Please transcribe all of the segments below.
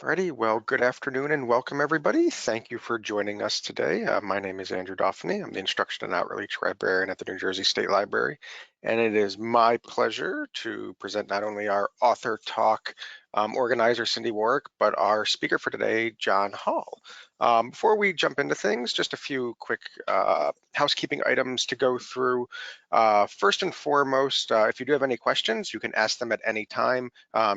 Alrighty, well, good afternoon and welcome everybody. Thank you for joining us today. My name is Andrew Dauphiny. I'm the Instruction and Outreach Librarian at the New Jersey State Library, and it is my pleasure to present not only our author talk organizer, Cindy Warwick, but our speaker for today, John Hall. Before we jump into things, just a few quick housekeeping items to go through. First and foremost, if you do have any questions, you can ask them at any time.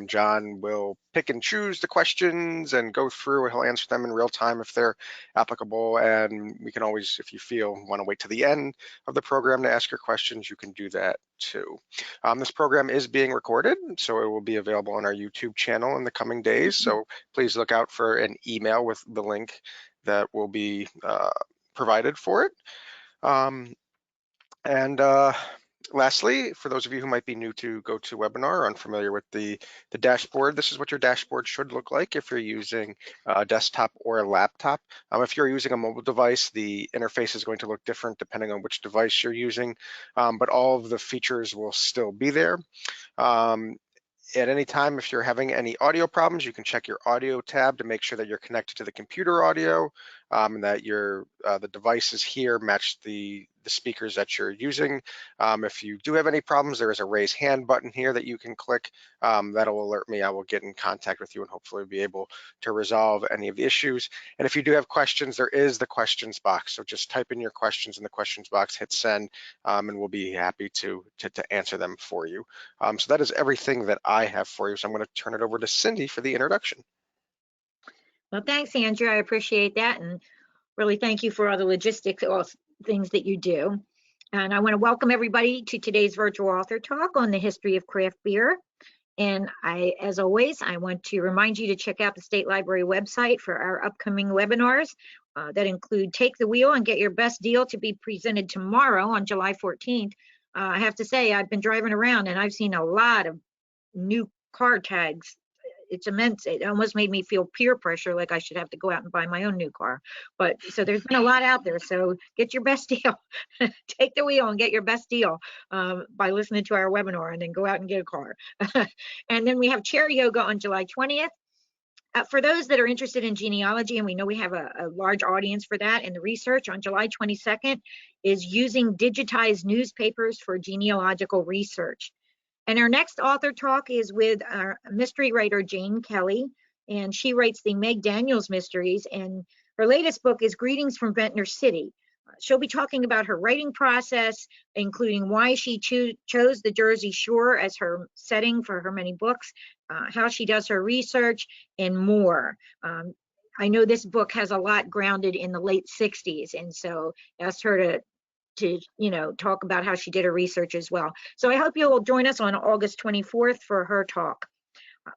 John will pick and choose the questions and go through, and he'll answer them in real time if they're applicable. And we can always, if you want to wait to the end of the program to ask your questions, you can do that too. This program is being recorded, so it will be available on our YouTube channel in the coming days. So please look out for an email with the link that will be provided for it. Lastly, for those of you who might be new to GoToWebinar or unfamiliar with the dashboard, this is what your dashboard should look like if you're using a desktop or a laptop. If you're using a mobile device, the interface is going to look different depending on which device you're using, but all of the features will still be there. At any time, if you're having any audio problems, you can check your audio tab to make sure that you're connected to the computer audio and that the devices here match the speakers that you're using. If you do have any problems, there is a raise hand button here that you can click. That'll alert me. I will get in contact with you and hopefully be able to resolve any of the issues. And if you do have questions, there is the questions box. So just type in your questions in the questions box, hit send, and we'll be happy to answer them for you. So that is everything that I have for you. So I'm going to turn it over to Cindy for the introduction. Well, thanks, Andrew. I appreciate that. And really thank you for all the logistics, all things that you do. And I want to welcome everybody to today's virtual author talk on the history of craft beer. And as always, I want to remind you to check out the State Library website for our upcoming webinars that include Take the Wheel and Get Your Best Deal to be presented tomorrow on July 14th. I have to say, I've been driving around and I've seen a lot of new car tags. It's immense. It almost made me feel peer pressure, like I should have to go out and buy my own new car. But so there's been a lot out there. So get your best deal. Take the wheel and get your best deal by listening to our webinar, and then go out and get a car. And then we have chair yoga on July 20th. For those that are interested in genealogy, and we know we have a large audience for that, and the research on July 22nd is using digitized newspapers for genealogical research. And our next author talk is with our mystery writer, Jane Kelly, and she writes the Meg Daniels mysteries, and her latest book is Greetings from Ventnor City. She'll be talking about her writing process, including why she chose the Jersey Shore as her setting for her many books, how she does her research, and more. I know this book has a lot grounded in the late 60s, and so asked her to talk about how she did her research as well. So I hope you'll join us on August 24th for her talk.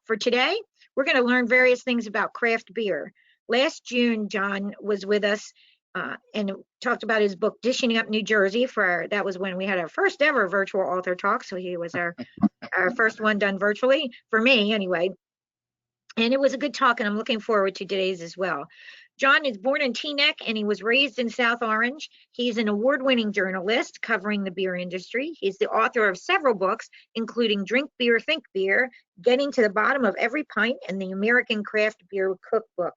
For today, we're going to learn various things about craft beer. Last June, John was with us and talked about his book, Dishing Up New Jersey. That was when we had our first ever virtual author talk. So he was our first one done virtually, for me anyway. And it was a good talk, and I'm looking forward to today's as well. John is born in Teaneck, and he was raised in South Orange. He's an award-winning journalist covering the beer industry. He's the author of several books, including Drink Beer, Think Beer, Getting to the Bottom of Every Pint, and the American Craft Beer Cookbook.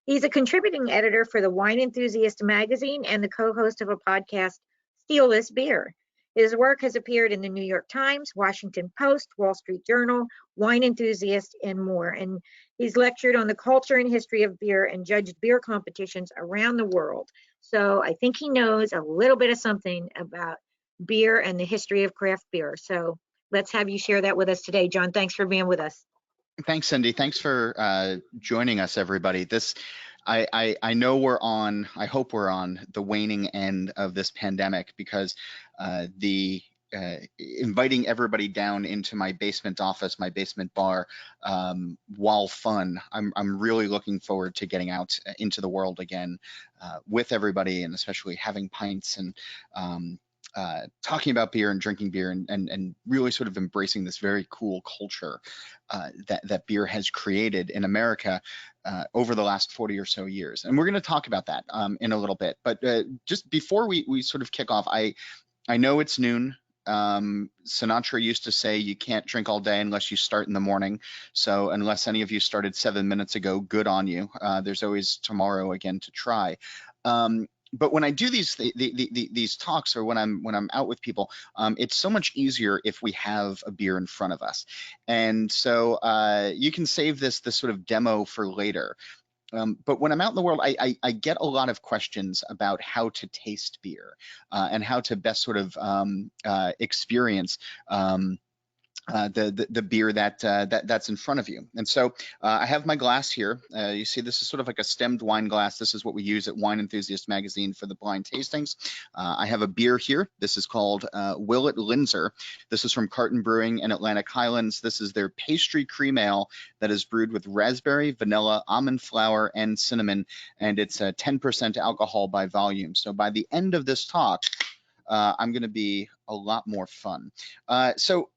He's a contributing editor for the Wine Enthusiast magazine and the co-host of a podcast, Steal This Beer. His work has appeared in the New York Times, Washington Post, Wall Street Journal, Wine Enthusiast, and more. And he's lectured on the culture and history of beer and judged beer competitions around the world. So I think he knows a little bit of something about beer and the history of craft beer. So let's have you share that with us today, John. Thanks for being with us. Thanks, Cindy. Thanks for joining us, everybody. I know I hope we're on the waning end of this pandemic, because inviting everybody down into my basement office, my basement bar, while fun, I'm really looking forward to getting out into the world again with everybody, and especially having pints and talking about beer and drinking beer, and really sort of embracing this very cool culture that beer has created in America over the last 40 or so years. And we're going to talk about that in a little bit. But just before we sort of kick off, I know it's noon Sinatra used to say you can't drink all day unless you start in the morning. So unless any of you started 7 minutes ago, good on you. There's always tomorrow again to try. But when I do these talks, or when I'm out with people, it's so much easier if we have a beer in front of us. And so you can save this sort of demo for later. But when I'm out in the world, I get a lot of questions about how to taste beer and how to best sort of experience the beer that's in front of you. And so I have my glass here. You see, this is sort of like a stemmed wine glass. This is what we use at Wine Enthusiast Magazine for the blind tastings. I have a beer here. This is called Willet Linzer. This is from Carton Brewing in Atlantic Highlands. This is their pastry cream ale that is brewed with raspberry, vanilla, almond flour, and cinnamon, and it's 10% alcohol by volume. So by the end of this talk, I'm going to be a lot more fun. So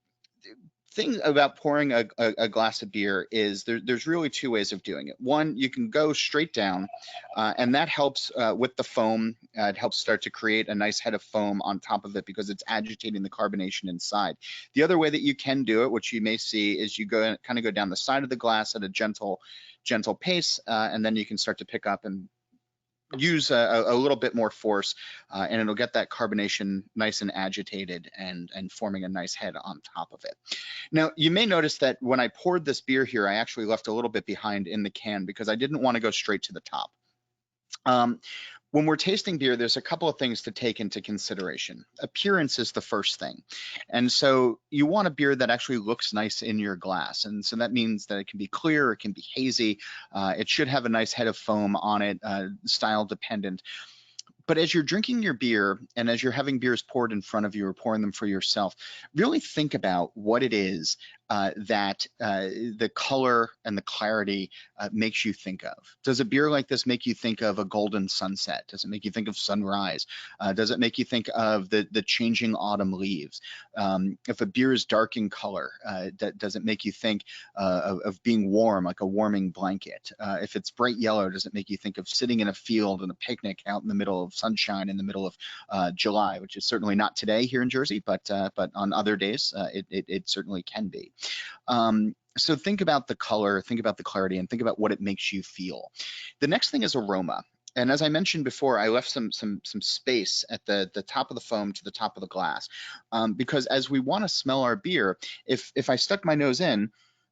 thing about pouring a glass of beer is there's really two ways of doing it. One, you can go straight down, and that helps with the foam. It helps start to create a nice head of foam on top of it because it's agitating the carbonation inside. The other way that you can do it, which you may see, is you kind of go down the side of the glass at a gentle pace, and then you can start to pick up and use a little bit more force, and it'll get that carbonation nice and agitated and forming a nice head on top of it. Now, you may notice that when I poured this beer here, I actually left a little bit behind in the can because I didn't want to go straight to the top. When we're tasting beer, there's a couple of things to take into consideration. Appearance is the first thing. And so you want a beer that actually looks nice in your glass. And so that means that it can be clear, it can be hazy, it should have a nice head of foam on it, style dependent. But as you're drinking your beer and as you're having beers poured in front of you or pouring them for yourself, really think about what it is that the color and the clarity makes you think of. Does a beer like this make you think of a golden sunset? Does it make you think of sunrise? Does it make you think of the changing autumn leaves? If a beer is dark in color, does it make you think of being warm, like a warming blanket? If it's bright yellow, does it make you think of sitting in a field and a picnic out in the middle of sunshine in the middle of July, which is certainly not today here in Jersey, but on other days, it certainly can be. So think about the color, think about the clarity, and think about what it makes you feel. The next thing is aroma. And as I mentioned before, I left some space at the top of the foam to the top of the glass, because as we want to smell our beer, if I stuck my nose in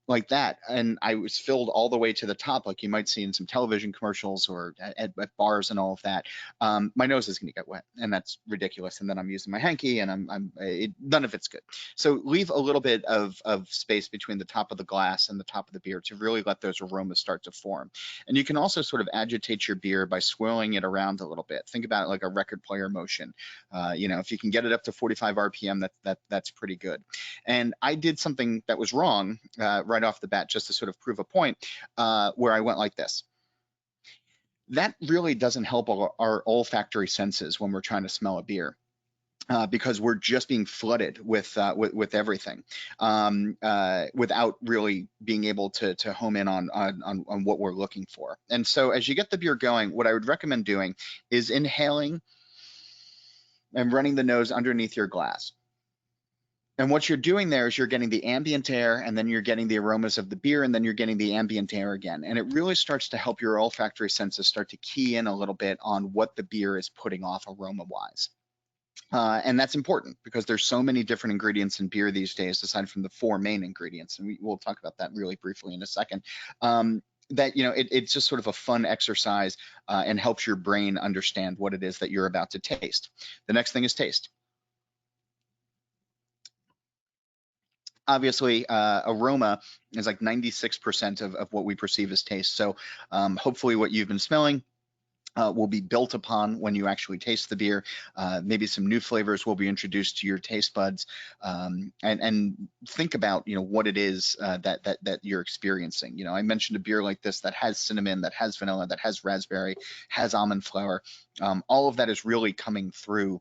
like that and I was filled all the way to the top, like you might see in some television commercials or at bars and all of that, my nose is going to get wet, and that's ridiculous. And then I'm using my hanky, and none of it's good. So leave a little bit of space between the top of the glass and the top of the beer to really let those aromas start to form. And you can also sort of agitate your beer by swirling it around a little bit. Think about it like a record player motion. If you can get it up to 45 RPM, that's pretty good. And I did something that was wrong right off the bat, just to sort of prove a point, where I went like this. That really doesn't help our olfactory senses when we're trying to smell a beer. Because we're just being flooded with everything without really being able to home in on what we're looking for. And so as you get the beer going, what I would recommend doing is inhaling and running the nose underneath your glass. And what you're doing there is you're getting the ambient air, and then you're getting the aromas of the beer, and then you're getting the ambient air again. And it really starts to help your olfactory senses start to key in a little bit on what the beer is putting off aroma-wise. And that's important because there's so many different ingredients in beer these days, aside from the four main ingredients. And we'll talk about that really briefly in a second. That, it's just sort of a fun exercise and helps your brain understand what it is that you're about to taste. The next thing is taste. Obviously, aroma is like 96% of what we perceive as taste. So hopefully what you've been smelling will be built upon when you actually taste the beer. Maybe some new flavors will be introduced to your taste buds, and think about what it is that you're experiencing. I mentioned a beer like this that has cinnamon, that has vanilla, that has raspberry, has almond flour. All of that is really coming through.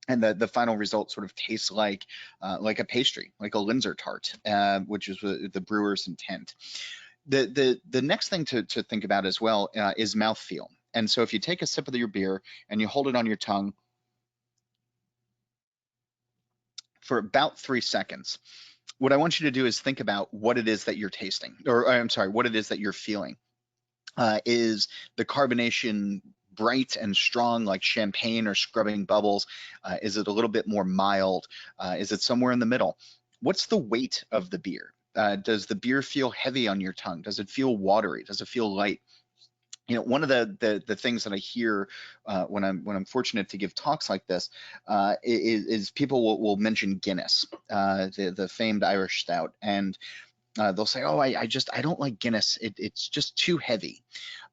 And the final result sort of tastes like a pastry, like a Linzer tart, which is the brewer's intent. The next thing to think about as well is mouthfeel. And so if you take a sip of your beer and you hold it on your tongue, for about 3 seconds, what I want you to do is think about what it is that you're tasting, or I'm sorry, what it is that you're feeling. Is the carbonation bright and strong like champagne or scrubbing bubbles? Is it a little bit more mild? Is it somewhere in the middle? What's the weight of the beer? Does the beer feel heavy on your tongue? Does it feel watery? Does it feel light? You know, one of the things that I hear when I'm fortunate to give talks like this is people will mention Guinness, the famed Irish stout, and they'll say, "Oh, I don't like Guinness. It's just too heavy."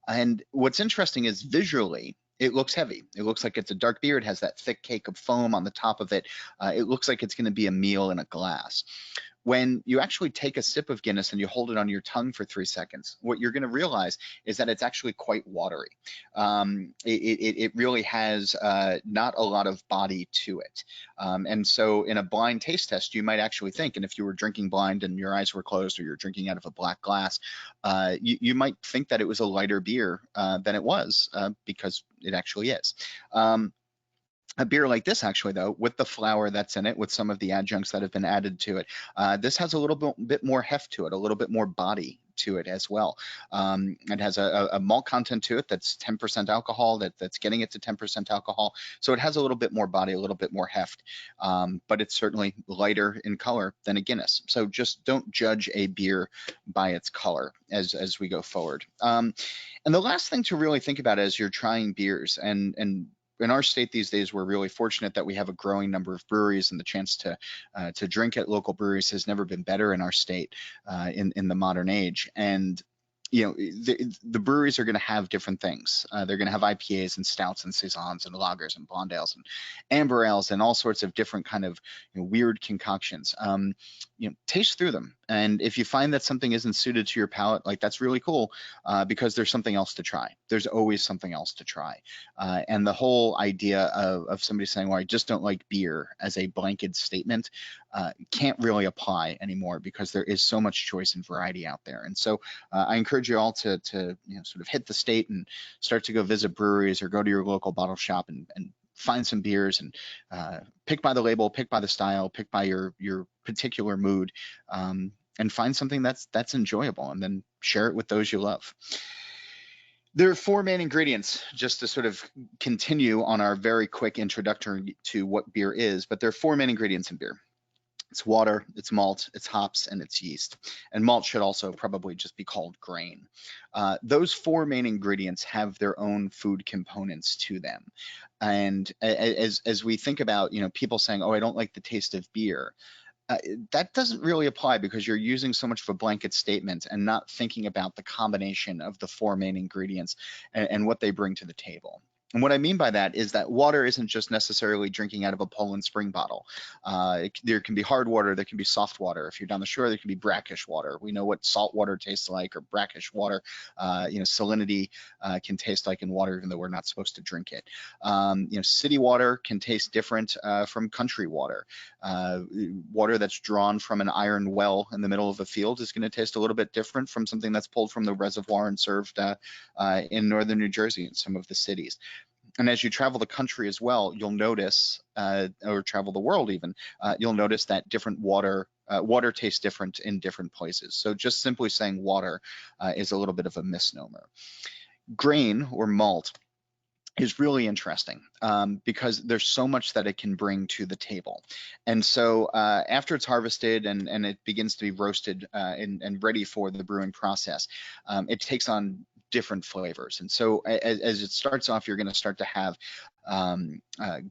And what's interesting is visually, it looks heavy. It looks like it's a dark beer. It has that thick cake of foam on the top of it. It looks like it's going to be a meal in a glass. When you actually take a sip of Guinness and you hold it on your tongue for 3 seconds, what you're going to realize is that it's actually quite watery. It really has not a lot of body to it. And so in a blind taste test, you might actually think, and if you were drinking blind and your eyes were closed or you're drinking out of a black glass, you might think that it was a lighter beer than it was, because it actually is. A beer like this, actually, though, with the flour that's in it, with some of the adjuncts that have been added to it, this has a little bit more heft to it, a little bit more body to it as well. It has a malt content to it that's 10% alcohol, that's getting it to 10% alcohol. So it has a little bit more body, a little bit more heft, but it's certainly lighter in color than a Guinness. So just don't judge a beer by its color as we go forward. And the last thing to really think about as you're trying beers, and in our state these days, we're really fortunate that we have a growing number of breweries, and the chance to drink at local breweries has never been better in our state in the modern age. And you know, the breweries are going to have different things. They're going to have IPAs and stouts and saisons and lagers and blonde ales and amber ales and all sorts of different kind of weird concoctions. Taste through them, and if you find that something isn't suited to your palate, like, that's really cool, because there's something else to try. There's always something else to try. And the whole idea of somebody saying, "Well, I just don't like beer," as a blanket statement, can't really apply anymore, because there is so much choice and variety out there. And so I encourage you all to sort of hit the state and start to go visit breweries or go to your local bottle shop and find some beers, and pick by the label, pick by the style, pick by your particular mood, and find something that's enjoyable, and then share it with those you love. There are 4 main ingredients, just to sort of continue on our very quick introduction to what beer is, but there are 4 main ingredients in beer. It's water, it's malt, it's hops, and it's yeast. And malt should also probably just be called grain. Those 4 main ingredients have their own food components to them. And as we think about, people saying, "Oh, I don't like the taste of beer," that doesn't really apply, because you're using so much of a blanket statement and not thinking about the combination of the 4 main ingredients and what they bring to the table. And what I mean by that is that water isn't just necessarily drinking out of a Poland Spring bottle. There can be hard water, there can be soft water. If you're down the shore, there can be brackish water. We know what salt water tastes like, or brackish water. Salinity can taste like in water, even though we're not supposed to drink it. City water can taste different from country water. Water that's drawn from an iron well in the middle of a field is going to taste a little bit different from something that's pulled from the reservoir and served in northern New Jersey in some of the cities. And as you travel the country as well, you'll notice, or travel the world even, you'll notice that different water tastes different in different places. So just simply saying water is a little bit of a misnomer. Grain, or malt, is really interesting because there's so much that it can bring to the table. And so after it's harvested and it begins to be roasted and ready for the brewing process, it takes on different flavors. And so as it starts off, you're going to start to have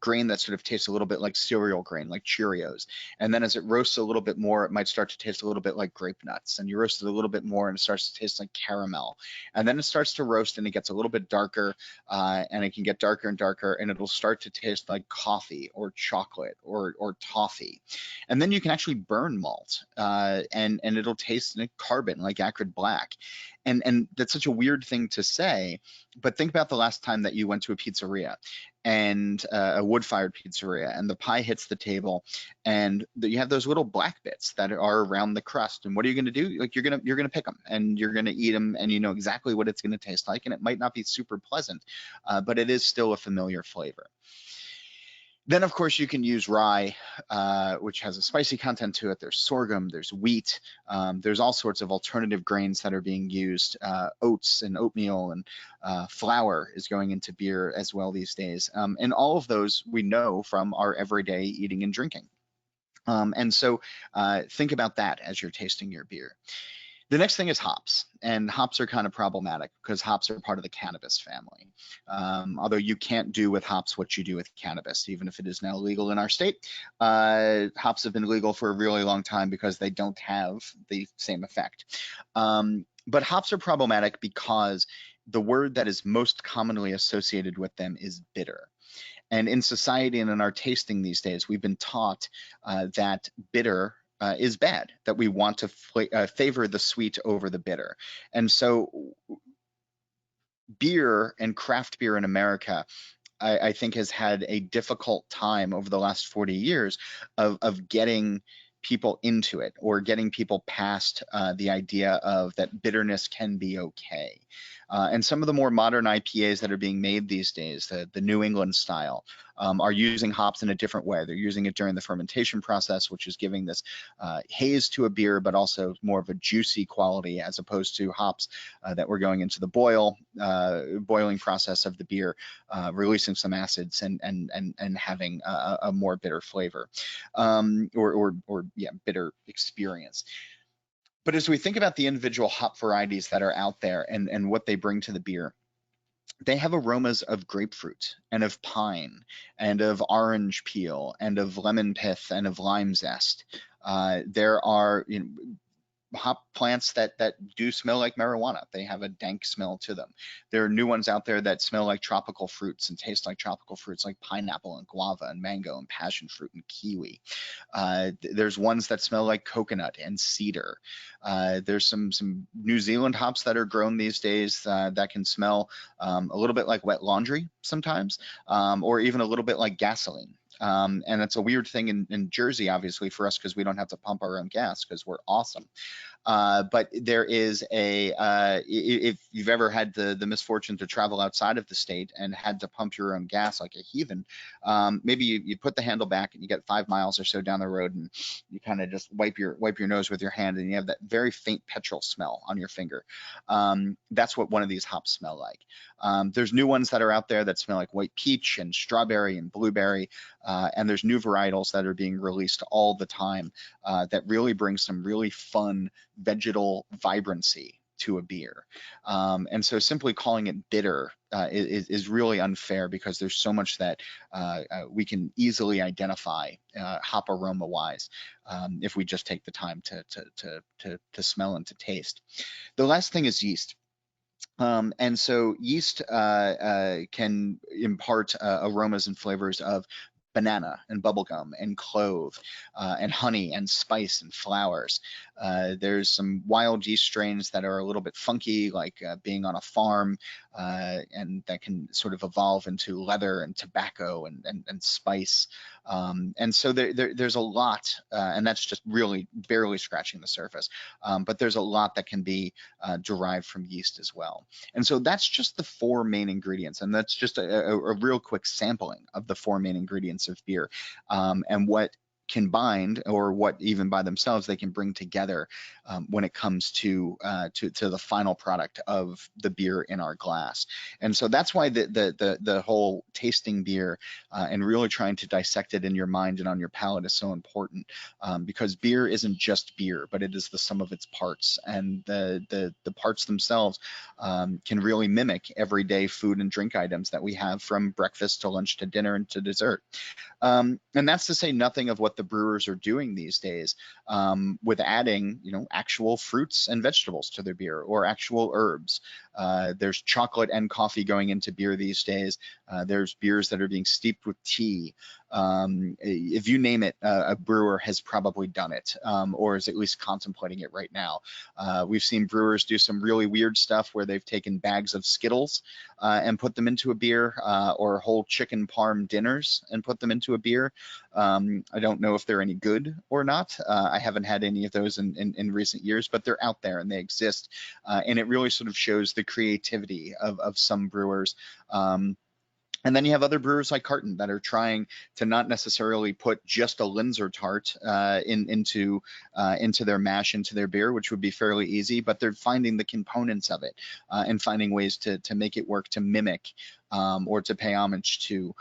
grain that sort of tastes a little bit like cereal grain, like Cheerios. And then as it roasts a little bit more, it might start to taste a little bit like grape nuts. And you roast it a little bit more and it starts to taste like caramel. And then it starts to roast and it gets a little bit darker, and it can get darker and darker, and it'll start to taste like coffee or chocolate or toffee. And then you can actually burn malt, and it'll taste like carbon, like acrid black. And that's such a weird thing to say, but think about the last time that you went to a pizzeria, and a wood-fired pizzeria, and the pie hits the table, and you have those little black bits that are around the crust. And what are you going to do? Like, you're gonna pick them, and you're gonna eat them, and you know exactly what it's going to taste like, and it might not be super pleasant, but it is still a familiar flavor. Then, of course, you can use rye, which has a spicy content to it. There's sorghum, there's wheat, there's all sorts of alternative grains that are being used. Oats and oatmeal and flour is going into beer as well these days. And all of those we know from our everyday eating and drinking. And so think about that as you're tasting your beer. The next thing is hops, and hops are kind of problematic because hops are part of the cannabis family. Although you can't do with hops what you do with cannabis, even if it is now legal in our state. Hops have been legal for a really long time because they don't have the same effect. But hops are problematic because the word that is most commonly associated with them is bitter. And in society and in our tasting these days, we've been taught that bitter is bad, that we want to favor the sweet over the bitter. And so beer and craft beer in America, I think, has had a difficult time over the last 40 years of getting people into it, or getting people past the idea of that bitterness can be okay. And some of the more modern IPAs that are being made these days, the New England style, are using hops in a different way. They're using it during the fermentation process, which is giving this haze to a beer, but also more of a juicy quality, as opposed to hops that were going into the boiling process of the beer, releasing some acids and having a more bitter flavor, or bitter experience. But as we think about the individual hop varieties that are out there and what they bring to the beer, they have aromas of grapefruit and of pine and of orange peel and of lemon pith and of lime zest. There are hop plants that do smell like marijuana. They have a dank smell to them. There are new ones out there that smell like tropical fruits and taste like tropical fruits, like pineapple and guava and mango and passion fruit and kiwi. There's ones that smell like coconut and cedar. There's some New Zealand hops that are grown these days that can smell a little bit like wet laundry sometimes, or even a little bit like gasoline. And it's a weird thing in Jersey, obviously, for us, because we don't have to pump our own gas because we're awesome. But there is if you've ever had the misfortune to travel outside of the state and had to pump your own gas like a heathen, maybe you put the handle back and you get 5 miles or so down the road and you kind of just wipe your nose with your hand and you have that very faint petrol smell on your finger. That's what one of these hops smell like. There's new ones that are out there that smell like white peach and strawberry and blueberry, and there's new varietals that are being released all the time that really bring some really fun vegetal vibrancy to a beer. And so simply calling it bitter is really unfair, because there's so much that we can easily identify hop aroma wise if we just take the time to smell and to taste. The last thing is yeast. And so yeast can impart aromas and flavors of banana and bubblegum and clove and honey and spice and flowers. There's some wild yeast strains that are a little bit funky, like being on a farm, and that can sort of evolve into leather and tobacco and spice. And so there's a lot, and that's just really barely scratching the surface. But there's a lot that can be derived from yeast as well. And so that's just the 4 main ingredients, and that's just a real quick sampling of the 4 main ingredients of beer, and what combined, or what even by themselves they can bring together when it comes to the final product of the beer in our glass. And so that's why the whole tasting beer and really trying to dissect it in your mind and on your palate is so important, because beer isn't just beer, but it is the sum of its parts, and the parts themselves can really mimic everyday food and drink items that we have, from breakfast to lunch to dinner and to dessert. And that's to say nothing of what the brewers are doing these days with adding, actual fruits and vegetables to their beer, or actual herbs. There's chocolate and coffee going into beer these days. There's beers that are being steeped with tea. If you name it, a brewer has probably done it, or is at least contemplating it right now. We've seen brewers do some really weird stuff where they've taken bags of Skittles and put them into a beer, or whole chicken parm dinners and put them into a beer. I don't know if they're any good or not. I haven't had any of those in recent years, but they're out there and they exist. And it really sort of shows the creativity of some brewers. And then you have other brewers like Carton that are trying to not necessarily put just a Linzer tart into their mash, into their beer, which would be fairly easy, but they're finding the components of it and finding ways to make it work, to mimic or to pay homage to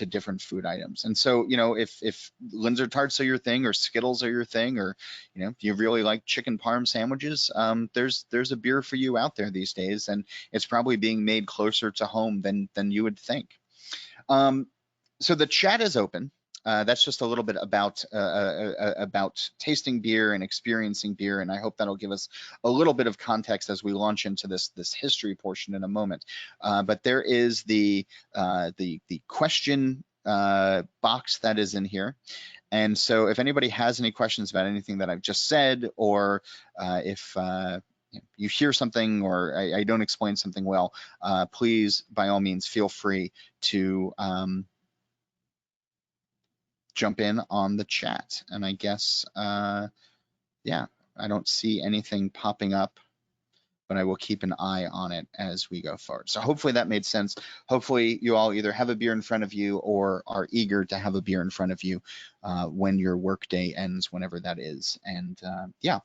different food items. And so, you know, if Linzer tarts are your thing, or Skittles are your thing, or, you know, if you really like chicken parm sandwiches, there's a beer for you out there these days, and it's probably being made closer to home than you would think. So the chat is open. That's just a little bit about tasting beer and experiencing beer, and I hope that'll give us a little bit of context as we launch into this history portion in a moment. But there is the question box that is in here, and so if anybody has any questions about anything that I've just said, or if you hear something or I don't explain something well, please, by all means, feel free to jump in on the chat. And I guess, yeah, I don't see anything popping up, but I will keep an eye on it as we go forward. So hopefully that made sense. Hopefully you all either have a beer in front of you or are eager to have a beer in front of you when your workday ends, whenever that is. And yeah,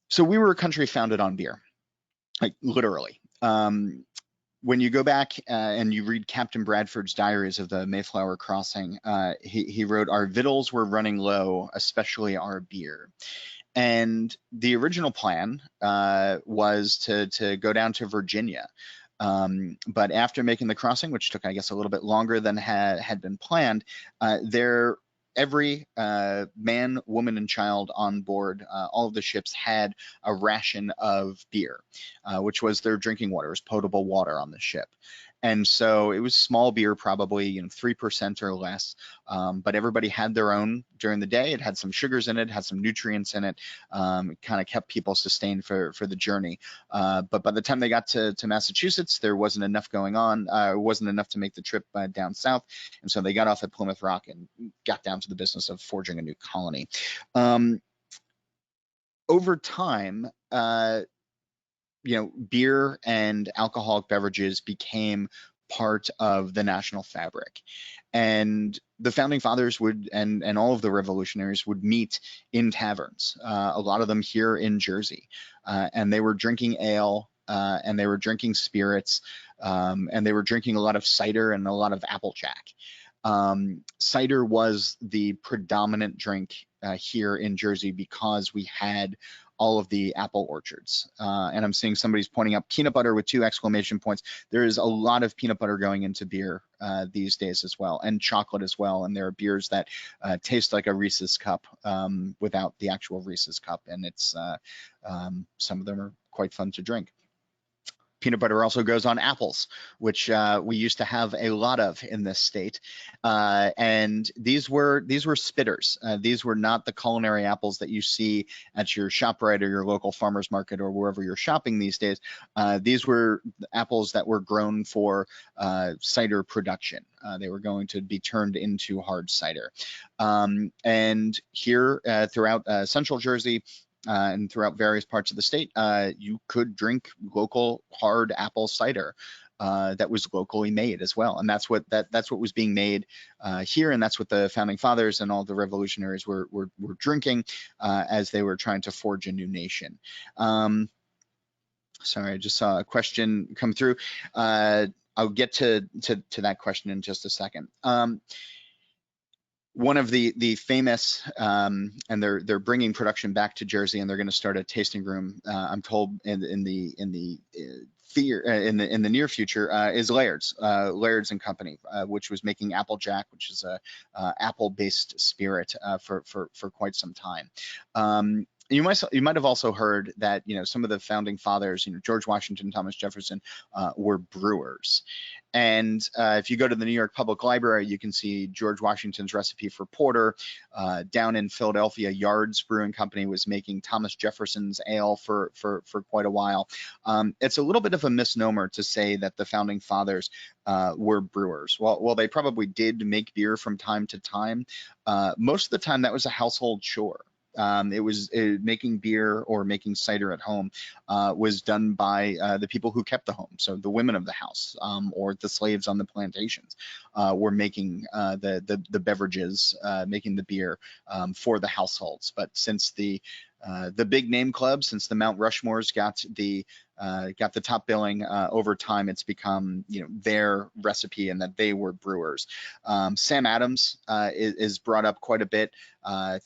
so we were a country founded on beer, like literally. When you go back and you read Captain Bradford's diaries of the Mayflower crossing, he wrote, "Our victuals were running low, especially our beer." And the original plan was to go down to Virginia. But after making the crossing, which took, I guess, a little bit longer than had been planned, every man, woman, and child on board all of the ships had a ration of beer, which was their drinking water. It was potable water on the ship. And so it was small beer, probably 3% or less, but everybody had their own during the day. It had some sugars in it, had some nutrients in it. It kind of kept people sustained for the journey. But by the time they got to Massachusetts, there wasn't enough going on. It wasn't enough to make the trip down south. And so they got off at Plymouth Rock and got down to the business of forging a new colony. Over time, beer and alcoholic beverages became part of the national fabric. And the founding fathers would, and all of the revolutionaries would meet in taverns, a lot of them here in Jersey. And they were drinking ale, and they were drinking spirits, and they were drinking a lot of cider and a lot of applejack. Cider was the predominant drink here in Jersey because we had all of the apple orchards. And I'm seeing somebody's pointing out peanut butter with 2 exclamation points. There is a lot of peanut butter going into beer these days as well, and chocolate as well. And there are beers that taste like a Reese's cup without the actual Reese's cup. And it's some of them are quite fun to drink. Peanut butter also goes on apples, which we used to have a lot of in this state. And these were spitters. These were not the culinary apples that you see at your ShopRite or your local farmer's market or wherever you're shopping these days. These were apples that were grown for cider production. They were going to be turned into hard cider. And here throughout central Jersey, and throughout various parts of the state, you could drink local hard apple cider that was locally made as well. And that's what was being made here, and that's what the founding fathers and all the revolutionaries were drinking as they were trying to forge a new nation. Sorry, I just saw a question come through. I'll get to that question in just a second. One of the famous, and they're bringing production back to Jersey, and they're going to start a tasting room. I'm told in the near future is Laird's and Company, which was making Applejack, which is a apple-based spirit for quite some time. You might have also heard that some of the founding fathers, George Washington, Thomas Jefferson, were brewers. And if you go to the New York Public Library, you can see George Washington's recipe for porter. Down in Philadelphia, Yard's Brewing Company was making Thomas Jefferson's ale for quite a while. It's a little bit of a misnomer to say that the founding fathers were brewers. Well, they probably did make beer from time to time. Most of the time, that was a household chore. It was making beer or making cider at home was done by the people who kept the home. So the women of the house or the slaves on the plantations were making the beverages, making the beer for the households. But since the big name clubs, since the Mount Rushmores got the top billing over time, it's become their recipe and that they were brewers. Sam Adams is brought up quite a bit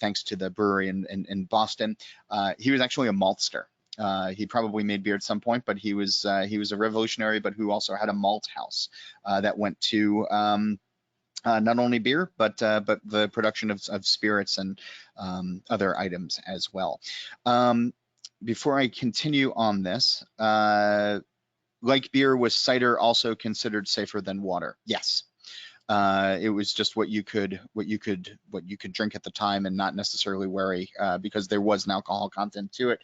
thanks to the brewery in Boston. He was actually a maltster. He probably made beer at some point, but he was a revolutionary, but who also had a malt house that went to not only beer, but the production of spirits and other items as well. Before I continue on this, like beer, was cider also considered safer than water? Yes. It was just what you could drink at the time and not necessarily worry because there was an alcohol content to it,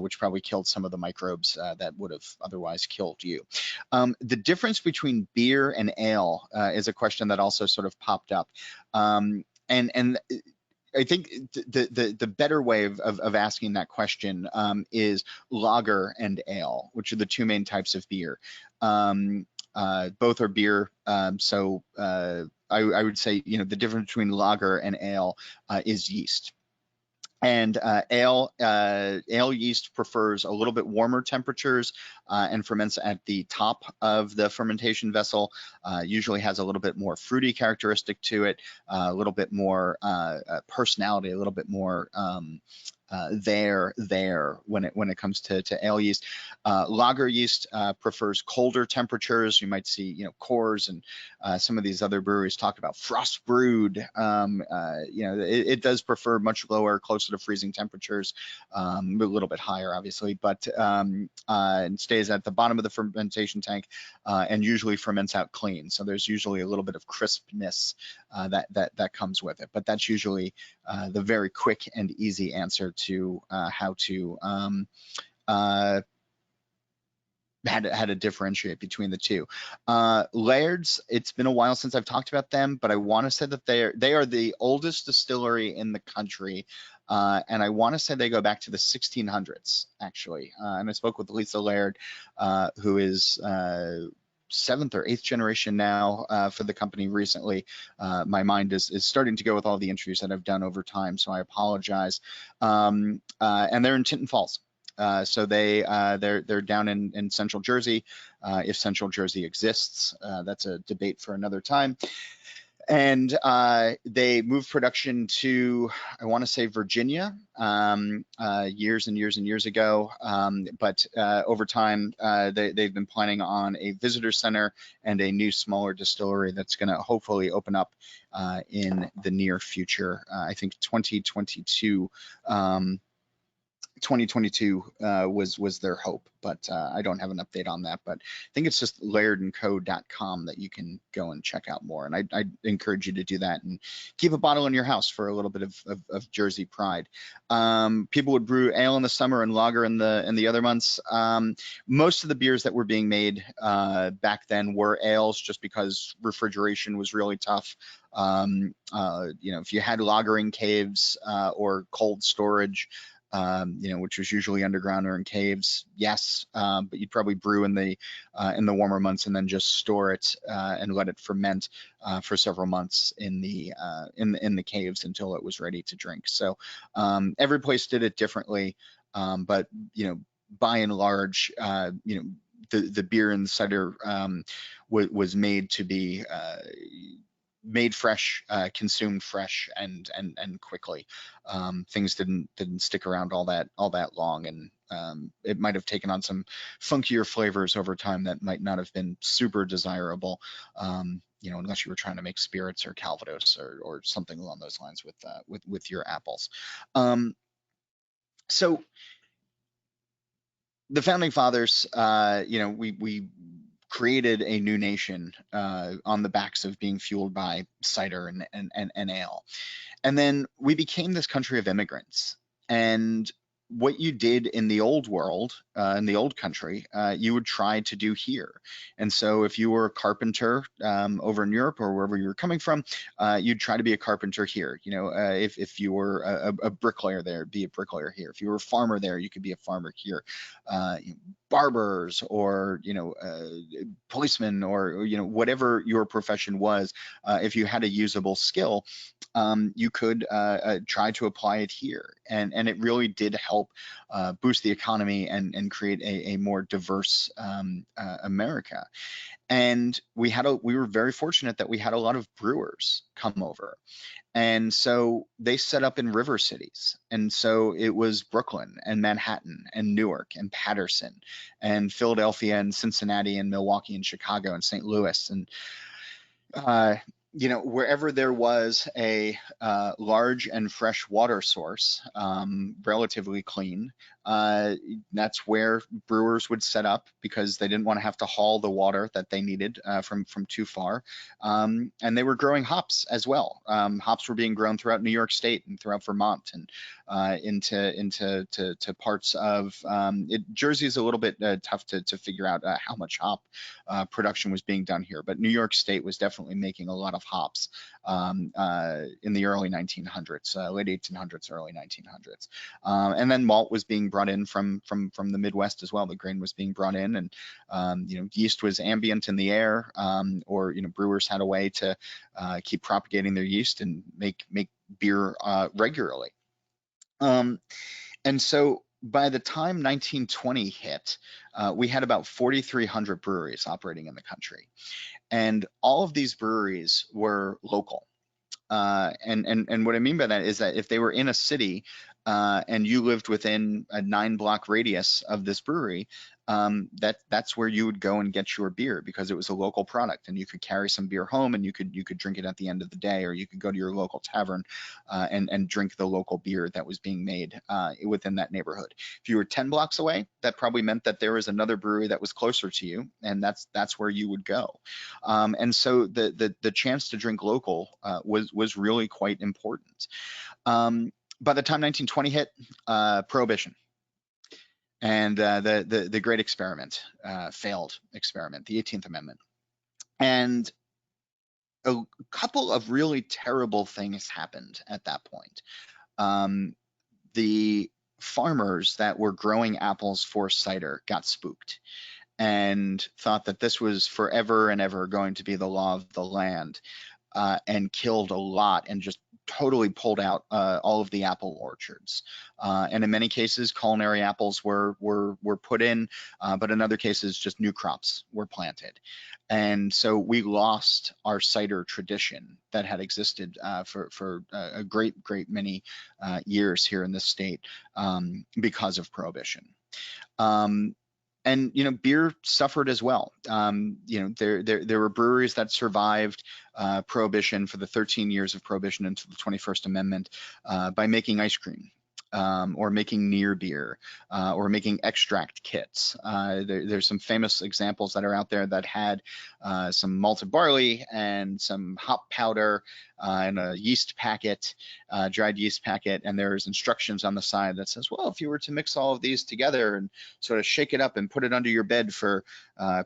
which probably killed some of the microbes that would have otherwise killed you. The difference between beer and ale is a question that also sort of popped up, and I think the better way of asking that question is lager and ale, which are the two main types of beer. Both are beer, so I would say the difference between lager and ale is yeast. And ale yeast prefers a little bit warmer temperatures and ferments at the top of the fermentation vessel. Usually has a little bit more fruity characteristic to it, a little bit more personality, a little bit more there when it comes to ale yeast. Lager yeast prefers colder temperatures. You might see Coors and some of these other breweries talk about frost brewed. It does prefer much lower, closer to freezing temperatures, a little bit higher obviously, but it stays at the bottom of the fermentation tank and usually ferments out clean. So there's usually a little bit of crispness that comes with it, but that's usually the very quick and easy answer to how to differentiate between the two. Lairds, it's been a while since I've talked about them, but I want to say that they are the oldest distillery in the country, and I want to say they go back to the 1600s actually. And I spoke with Lisa Laird, who is 7th or 8th generation now for the company recently. My mind is starting to go with all the interviews that I've done over time, so I apologize. And they're in Tinton Falls. So they're down in Central Jersey, if Central Jersey exists. That's a debate for another time. And they moved production to, I want to say, Virginia years and years and years ago. But over time, they've been planning on a visitor center and a new smaller distillery that's going to hopefully open up in the near future. I think 2022 was their hope, but I don't have an update on that. But I think it's just lairdandco.com that you can go and check out more. And I encourage you to do that and keep a bottle in your house for a little bit of Jersey pride. People would brew ale in the summer and lager in the other months. Most of the beers that were being made back then were ales, just because refrigeration was really tough. If you had lagering caves or cold storage, which was usually underground or in caves, yes, but you'd probably brew in the warmer months and then just store it and let it ferment for several months in the caves until it was ready to drink. So every place did it differently, but by and large, the beer and the cider was made to be made fresh, consumed fresh, and quickly. Things didn't stick around all that long, and it might have taken on some funkier flavors over time that might not have been super desirable, unless you were trying to make spirits or Calvados or something along those lines with your apples. So the founding fathers, we created a new nation on the backs of being fueled by cider and ale. And then we became this country of immigrants. And what you did in the old world, in the old country, you would try to do here. And so if you were a carpenter over in Europe or wherever you were coming from, you'd try to be a carpenter here. You know, if you were a bricklayer there, be a bricklayer here. If you were a farmer there, you could be a farmer here. Barbers, or, you know, policemen, or, you know, whatever your profession was, if you had a usable skill, you could try to apply it here. And it really did help boost the economy and create a more diverse America. And we were very fortunate that we had a lot of brewers come over. And so they set up in river cities. And so it was Brooklyn and Manhattan and Newark and Patterson and Philadelphia and Cincinnati and Milwaukee and Chicago and St. Louis. And you know, wherever there was a large and fresh water source, relatively clean, that's where brewers would set up, because they didn't want to have to haul the water that they needed from too far. And they were growing hops as well. Hops were being grown throughout New York State and throughout Vermont, and into parts of Jersey is a little bit tough to figure out how much hop production was being done here, but New York State was definitely making a lot of hops in the early 1900s, late 1800s, early 1900s. And then malt was being brought in from the Midwest as well. The grain was being brought in, and you know, yeast was ambient in the air, or, you know, brewers had a way to keep propagating their yeast and make beer regularly. And so by the time 1920 hit, we had about 4,300 breweries operating in the country. And all of these breweries were local. And what I mean by that is that if they were in a city and you lived within a 9-block radius of this brewery, that's where you would go and get your beer, because it was a local product, and you could carry some beer home, and you could drink it at the end of the day, or you could go to your local tavern and drink the local beer that was being made within that neighborhood. If you were 10 blocks away, that probably meant that there was another brewery that was closer to you, and that's where you would go. And so the chance to drink local was really quite important. By the time 1920 hit, Prohibition and the great experiment, failed experiment, the 18th Amendment. And a couple of really terrible things happened at that point. The farmers that were growing apples for cider got spooked and thought that this was forever and ever going to be the law of the land, and killed a lot and just totally pulled out all of the apple orchards. And in many cases, culinary apples were put in, but in other cases, just new crops were planted. And so we lost our cider tradition that had existed for a great many years here in this state because of Prohibition. And, you know, beer suffered as well. You know, there were breweries that survived Prohibition for the 13 years of Prohibition until the 21st Amendment by making ice cream, or making near beer, or making extract kits. There's some famous examples that are out there that had some malted barley and some hop powder and a yeast packet, dried yeast packet, and there's instructions on the side that says, well, if you were to mix all of these together and sort of shake it up and put it under your bed for,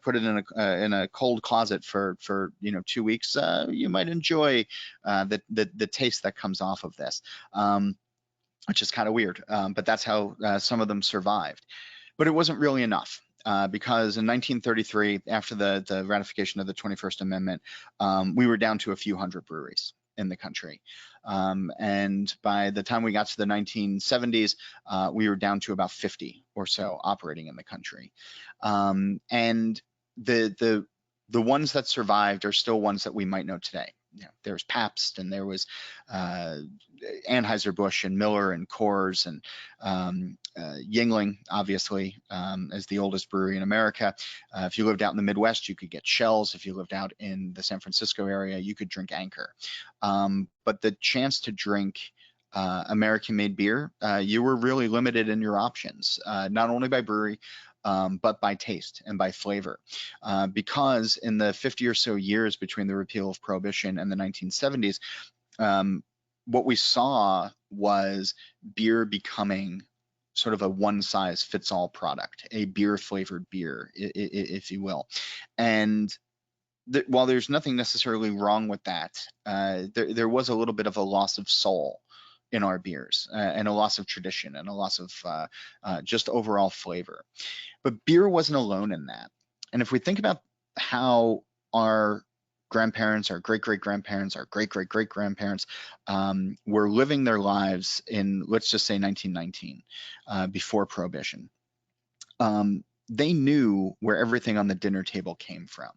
put it in a cold closet for 2 weeks, you might enjoy the taste that comes off of this. Which is kind of weird, but that's how some of them survived. But it wasn't really enough, because in 1933, after the ratification of the 21st Amendment, we were down to a few hundred breweries in the country. And by the time we got to the 1970s, we were down to about 50 or so operating in the country. And the ones that survived are still ones that we might know today. You know, there was Pabst, and there was Anheuser-Busch and Miller and Coors and Yuengling, obviously, as the oldest brewery in America. If you lived out in the Midwest, you could get Shell's. If you lived out in the San Francisco area, you could drink Anchor. But the chance to drink American-made beer, you were really limited in your options, not only by brewery, but by taste and by flavor. Because in the 50 or so years between the repeal of Prohibition and the 1970s, what we saw was beer becoming sort of a one-size-fits-all product, a beer-flavored beer, if you will. And while there's nothing necessarily wrong with that, there was a little bit of a loss of soul in our beers, and a loss of tradition, and a loss of just overall flavor. But beer wasn't alone in that. And if we think about how our grandparents, our great-great-grandparents, our great-great-great-grandparents were living their lives in, let's just say 1919, before Prohibition, they knew where everything on the dinner table came from.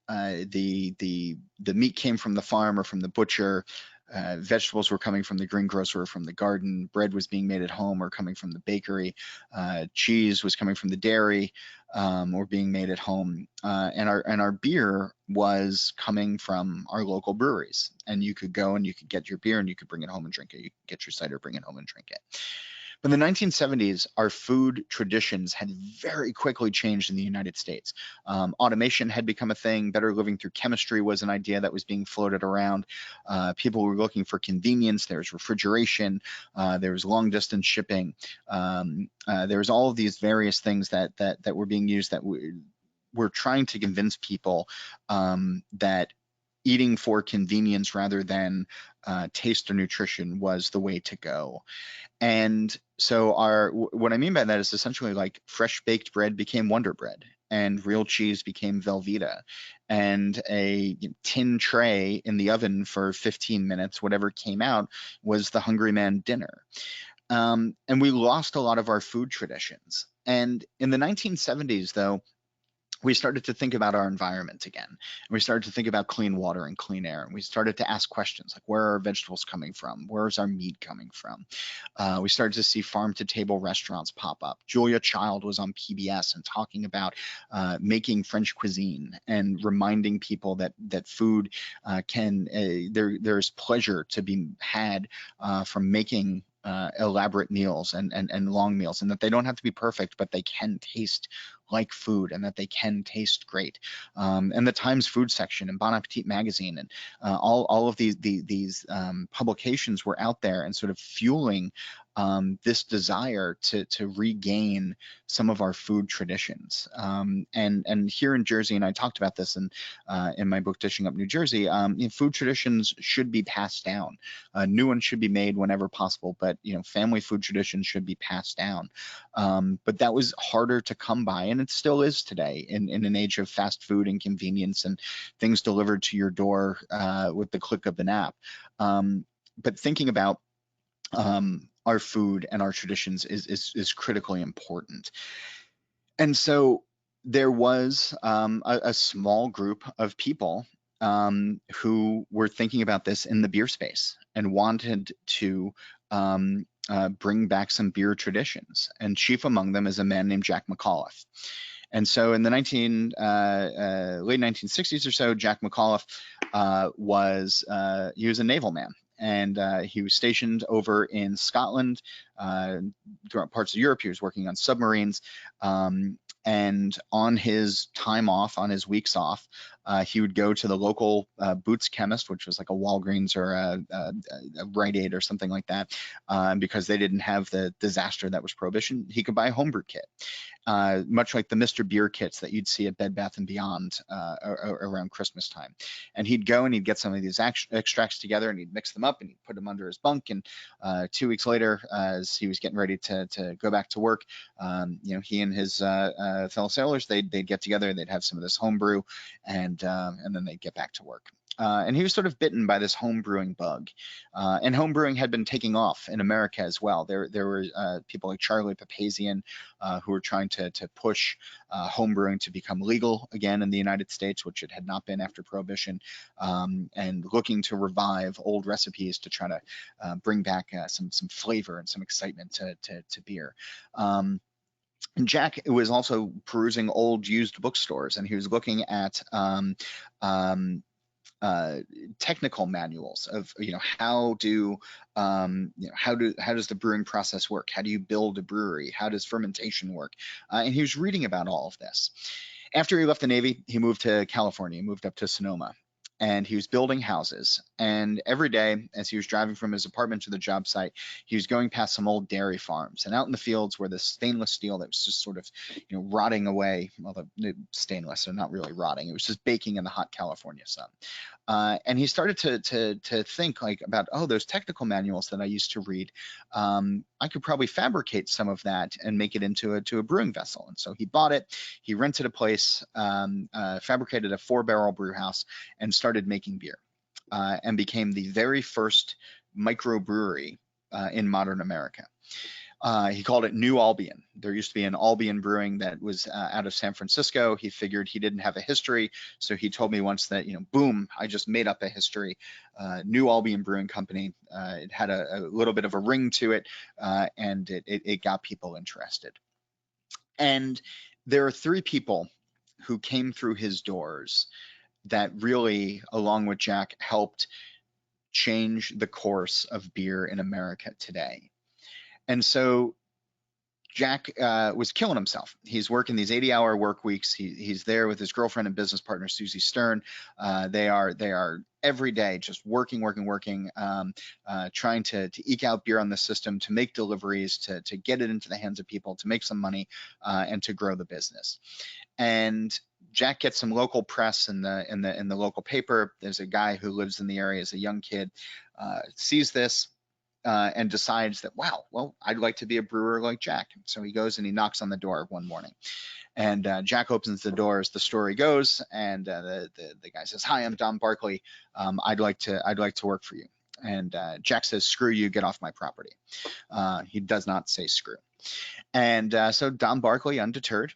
The meat came from the farm or from the butcher. Vegetables were coming from the greengrocer or from the garden. Bread was being made at home or coming from the bakery. Cheese was coming from the dairy, or being made at home. And our beer was coming from our local breweries. And you could go and you could get your beer and you could bring it home and drink it. You could get your cider, bring it home and drink it. But in the 1970s, our food traditions had very quickly changed in the United States. Automation had become a thing. Better living through chemistry was an idea that was being floated around. People were looking for convenience. There was refrigeration. There was long distance shipping. There was all of these various things that were being used that were trying to convince people that eating for convenience rather than taste or nutrition was the way to go. And so what I mean by that is essentially like fresh baked bread became Wonder Bread, and real cheese became Velveeta, and a tin tray in the oven for 15 minutes, whatever came out, was the Hungry Man dinner. And we lost a lot of our food traditions. And in the 1970s, though, we started to think about our environment again. And we started to think about clean water and clean air. And we started to ask questions like, where are our vegetables coming from? Where is our meat coming from? We started to see farm to table restaurants pop up. Julia Child was on PBS and talking about making French cuisine and reminding people that food there's pleasure to be had from making elaborate meals and long meals, and that they don't have to be perfect, but they can taste like food, and that they can taste great. And the Times food section and Bon Appetit magazine and all of these publications were out there and sort of fueling this desire to regain some of our food traditions. And here in Jersey, and I talked about this in my book Dishing Up New Jersey, food traditions should be passed down. New ones should be made whenever possible, but family food traditions should be passed down. But that was harder to come by, and it still is today in an age of fast food and convenience and things delivered to your door with the click of an app. But thinking about our food and our traditions is critically important. And so there was a small group of people who were thinking about this in the beer space and wanted to bring back some beer traditions. And chief among them is a man named Jack Mcauliffe. And so in the late 1960s or so, Jack Mcauliffe was a naval man. And he was stationed over in Scotland, throughout parts of Europe. He was working on submarines. And on his time off, on his weeks off, he would go to the local Boots chemist, which was like a Walgreens or a Rite Aid or something like that. Because they didn't have the disaster that was Prohibition, he could buy a homebrew kit. Much like the Mr. Beer kits that you'd see at Bed Bath & Beyond around Christmas time. And he'd go and he'd get some of these extracts together and he'd mix them up and he'd put them under his bunk. And 2 weeks later, as he was getting ready to go back to work, he and his fellow sailors, they'd get together and they'd have some of this homebrew, and then they'd get back to work. And he was sort of bitten by this home brewing bug. And home brewing had been taking off in America as well. There were people like Charlie Papazian who were trying to push home brewing to become legal again in the United States, which it had not been after Prohibition, and looking to revive old recipes to try to bring back some flavor and some excitement to beer. And Jack was also perusing old used bookstores, and he was looking at technical manuals of how does the brewing process work? How do you build a brewery? How does fermentation work? And he was reading about all of this. After he left the Navy, he moved to California. He moved up to Sonoma. and he was building houses. And every day, as he was driving from his apartment to the job site, he was going past some old dairy farms. And out in the fields were this stainless steel that was just sort of, rotting away. Well, the stainless, so not really rotting. It was just baking in the hot California sun. And he started to think like about, oh, those technical manuals that I used to read, I could probably fabricate some of that and make it into a brewing vessel. And so he bought it, he rented a place, fabricated a 4-barrel brew house, and started making beer, and became the very first microbrewery in modern America. He called it New Albion. There used to be an Albion Brewing that was out of San Francisco. He figured he didn't have a history, so he told me once that, boom, I just made up a history. New Albion Brewing Company. It had a little bit of a ring to it, and it got people interested. And there are 3 people who came through his doors that really, along with Jack, helped change the course of beer in America today. And so Jack was killing himself. He's working these 80-hour work weeks. He's there with his girlfriend and business partner, Susie Stern. They are every day just working, trying to eke out beer on the system, to make deliveries, to get it into the hands of people, to make some money, and to grow the business. And Jack gets some local press in the local paper. There's a guy who lives in the area as a young kid, sees this, and decides that, wow, well, I'd like to be a brewer like Jack. So he goes and he knocks on the door one morning, and Jack opens the door as the story goes, and the guy says, "Hi, I'm Don Barkley. I'd like to work for you." And Jack says, "Screw you, get off my property." He does not say screw. And so Don Barkley, undeterred,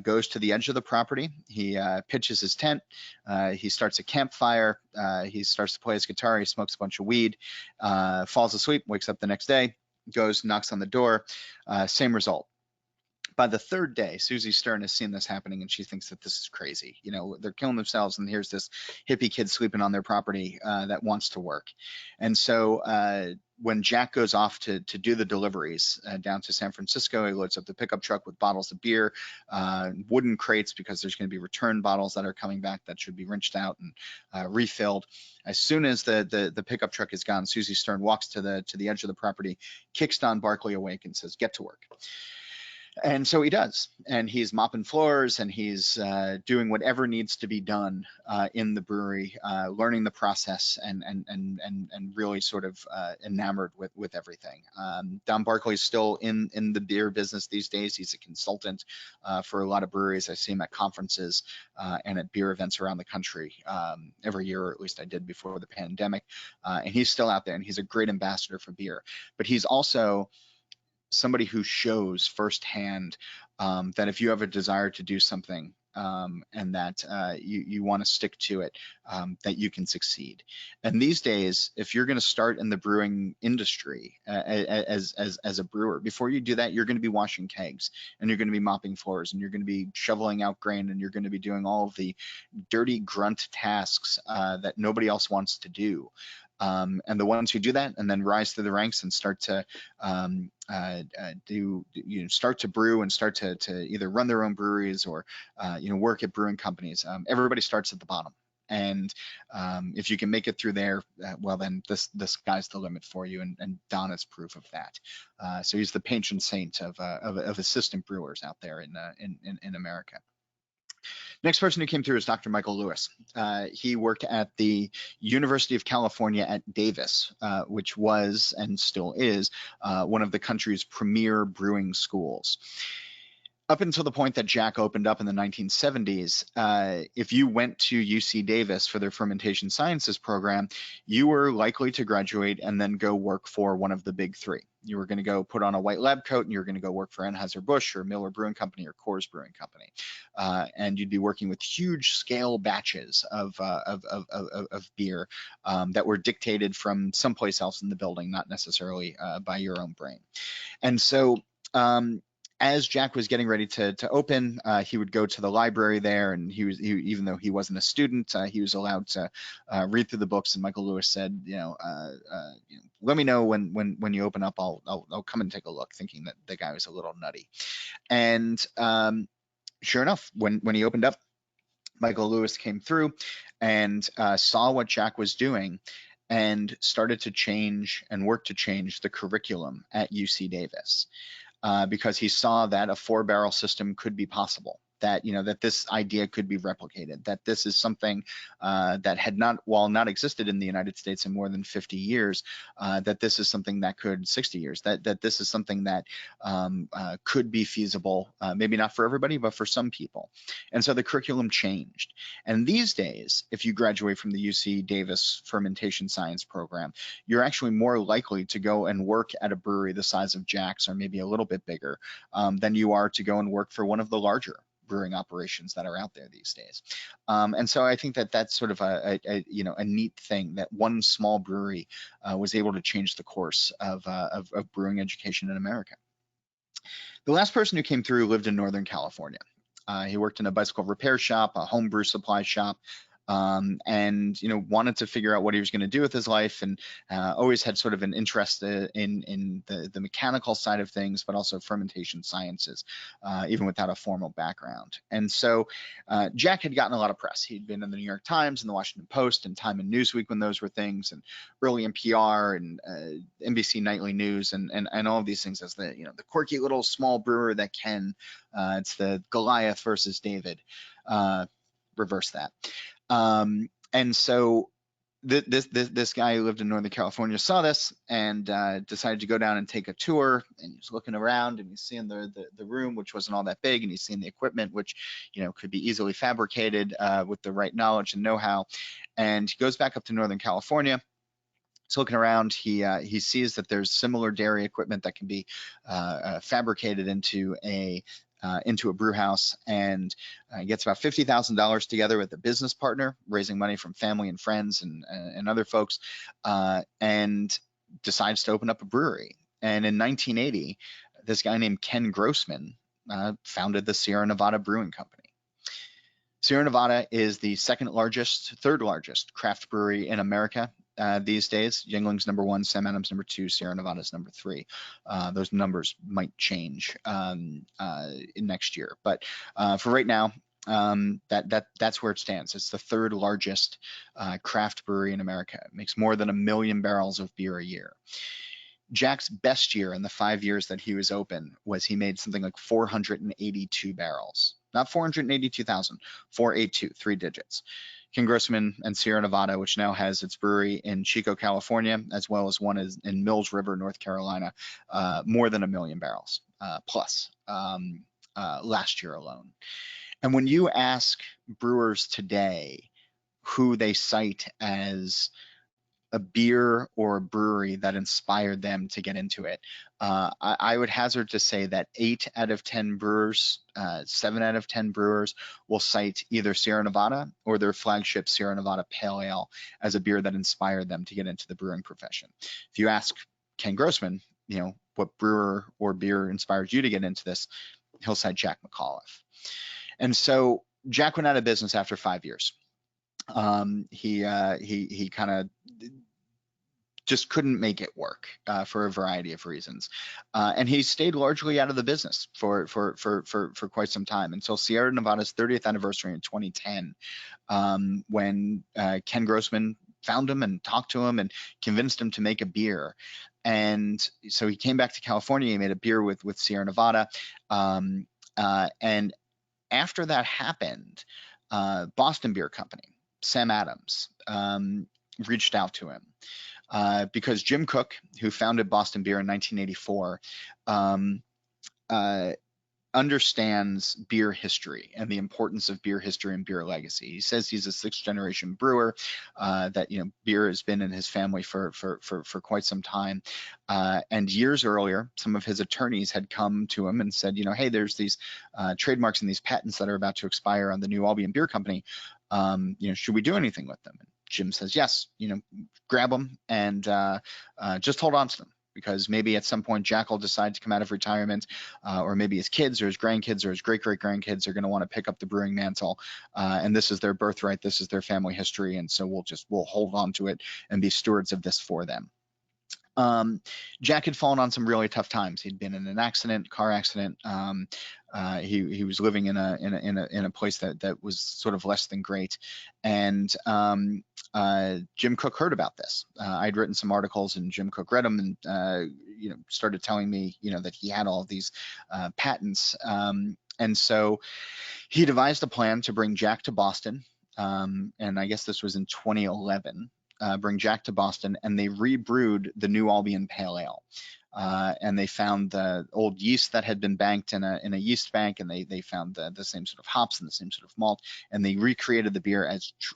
goes to the edge of the property. He pitches his tent. He starts a campfire. He starts to play his guitar. He smokes a bunch of weed, falls asleep, wakes up the next day, goes, knocks on the door. Same result. By the 3rd day, Susie Stern has seen this happening, and she thinks that this is crazy. They're killing themselves, and here's this hippie kid sleeping on their property that wants to work. And so when Jack goes off to do the deliveries down to San Francisco, he loads up the pickup truck with bottles of beer, wooden crates, because there's going to be return bottles that are coming back that should be rinsed out and refilled. As soon as the pickup truck is gone, Susie Stern walks to the edge of the property, kicks Don Barkley awake, and says, "Get to work." And so he does, and he's mopping floors, and he's doing whatever needs to be done in the brewery, learning the process, and really sort of enamored with everything. Don Barkley is still in the beer business these days. He's a consultant for a lot of breweries. I see him at conferences and at beer events around the country every year, or at least I did before the pandemic. And he's still out there, and he's a great ambassador for beer. But he's also somebody who shows firsthand that if you have a desire to do something, and that you want to stick to it, that you can succeed. And these days, if you're going to start in the brewing industry as a brewer, before you do that, you're going to be washing kegs, and you're going to be mopping floors, and you're going to be shoveling out grain, and you're going to be doing all of the dirty grunt tasks that nobody else wants to do. And the ones who do that and then rise through the ranks and start to start to brew and start to either run their own breweries or work at brewing companies. Everybody starts at the bottom, and if you can make it through there, well, then this sky's the limit for you. And Don is proof of that. So he's the patron saint of assistant brewers out there in America. Next person who came through is Dr. Michael Lewis. He worked at the University of California at Davis, which was and still is one of the country's premier brewing schools. Up until the point that Jack opened up in the 1970s, if you went to UC Davis for their fermentation sciences program, you were likely to graduate and then go work for one of the big 3. You were going to go put on a white lab coat, and you were going to go work for Anheuser-Busch or Miller Brewing Company or Coors Brewing Company, and you'd be working with huge scale batches of beer that were dictated from someplace else in the building, not necessarily by your own brain. And so as Jack was getting ready to open, he would go to the library there, and he even though he wasn't a student, he was allowed to read through the books. And Michael Lewis said, let me know when you open up. I'll come and take a look, thinking that the guy was a little nutty. And sure enough, when he opened up, Michael Lewis came through and saw what Jack was doing and started to change and work to change the curriculum at UC Davis, because he saw that a 4-barrel system could be possible, that that this idea could be replicated, that this is something that had not, while not existed in the United States in more than 50 years, that this is something that could, 60 years, that this is something that could be feasible, maybe not for everybody, but for some people. And so the curriculum changed. And these days, if you graduate from the UC Davis fermentation science program, you're actually more likely to go and work at a brewery the size of Jack's, or maybe a little bit bigger, than you are to go and work for one of the larger brewing operations that are out there these days. And so I think that that's sort of a neat thing, that one small brewery was able to change the course of brewing education in America. The last person who came through lived in Northern California. He worked in a bicycle repair shop, a home brew supply shop, and wanted to figure out what he was going to do with his life, and always had sort of an interest in the mechanical side of things, but also fermentation sciences, even without a formal background. And so Jack had gotten a lot of press. He'd been in the New York Times and the Washington Post and Time and Newsweek when those were things, and early NPR and NBC Nightly News, and all of these things as the the quirky little small brewer that can. It's the Goliath versus David. Reverse that. And so this guy who lived in Northern California saw this and decided to go down and take a tour. And he's looking around and he's seeing the room, which wasn't all that big, and he's seeing the equipment, which could be easily fabricated with the right knowledge and know-how. And he goes back up to Northern California. So looking around, he sees that there's similar dairy equipment that can be fabricated into a brew house, and gets about $50,000 together with a business partner, raising money from family and friends and other folks, and decides to open up a brewery. And in 1980, this guy named Ken Grossman founded the Sierra Nevada Brewing Company. Sierra Nevada is the third largest craft brewery in America these days. Yuengling's #1, Sam Adams #2, Sierra Nevada's #3. Those numbers might change in next year, but for right now, that's where it stands. It's the third largest craft brewery in America. It makes more than 1 million barrels of beer a year. Jack's best year in the 5 years that he was open was he made something like 482 barrels. Not 482,000, 482, 3 digits. Ken Grossman and Sierra Nevada, which now has its brewery in Chico, California, as well as one is in Mills River, North Carolina, more than 1 million barrels plus last year alone. And when you ask brewers today who they cite as a beer or a brewery that inspired them to get into it, I would hazard to say that 8 out of 10 brewers, 7 out of 10 brewers will cite either Sierra Nevada or their flagship Sierra Nevada Pale Ale as a beer that inspired them to get into the brewing profession. If you ask Ken Grossman, what brewer or beer inspired you to get into this, he'll cite Jack Mcauliffe. And so Jack went out of business after 5 years. He kind of just couldn't make it work for a variety of reasons, and he stayed largely out of the business for quite some time until Sierra Nevada's 30th anniversary in 2010, when Ken Grossman found him and talked to him and convinced him to make a beer. And so he came back to California. He made a beer with Sierra Nevada, and after that happened, Boston Beer Company, Sam Adams, reached out to him because Jim Koch, who founded Boston Beer in 1984, understands beer history and the importance of beer history and beer legacy. He says he's a 6th generation brewer, that beer has been in his family for quite some time. And years earlier, some of his attorneys had come to him and said, hey, there's these trademarks and these patents that are about to expire on the New Albion Beer Company. Should we do anything with them? And Jim says, yes, grab them and just hold on to them, because maybe at some point Jack will decide to come out of retirement, or maybe his kids or his grandkids or his great-great-grandkids are going to want to pick up the brewing mantle, and this is their birthright, this is their family history, and so we'll hold on to it and be stewards of this for them. Jack had fallen on some really tough times. He'd been in an accident, car accident. He was living in a place that was sort of less than great, and Jim Koch heard about this. I'd written some articles, and Jim Koch read them, and started telling me that he had all of these patents, and so he devised a plan to bring Jack to Boston, and I guess this was in 2011. Bring Jack to Boston, and they rebrewed the New Albion Pale Ale. And they found the old yeast that had been banked in a yeast bank, and they found the same sort of hops and the same sort of malt, and they recreated the beer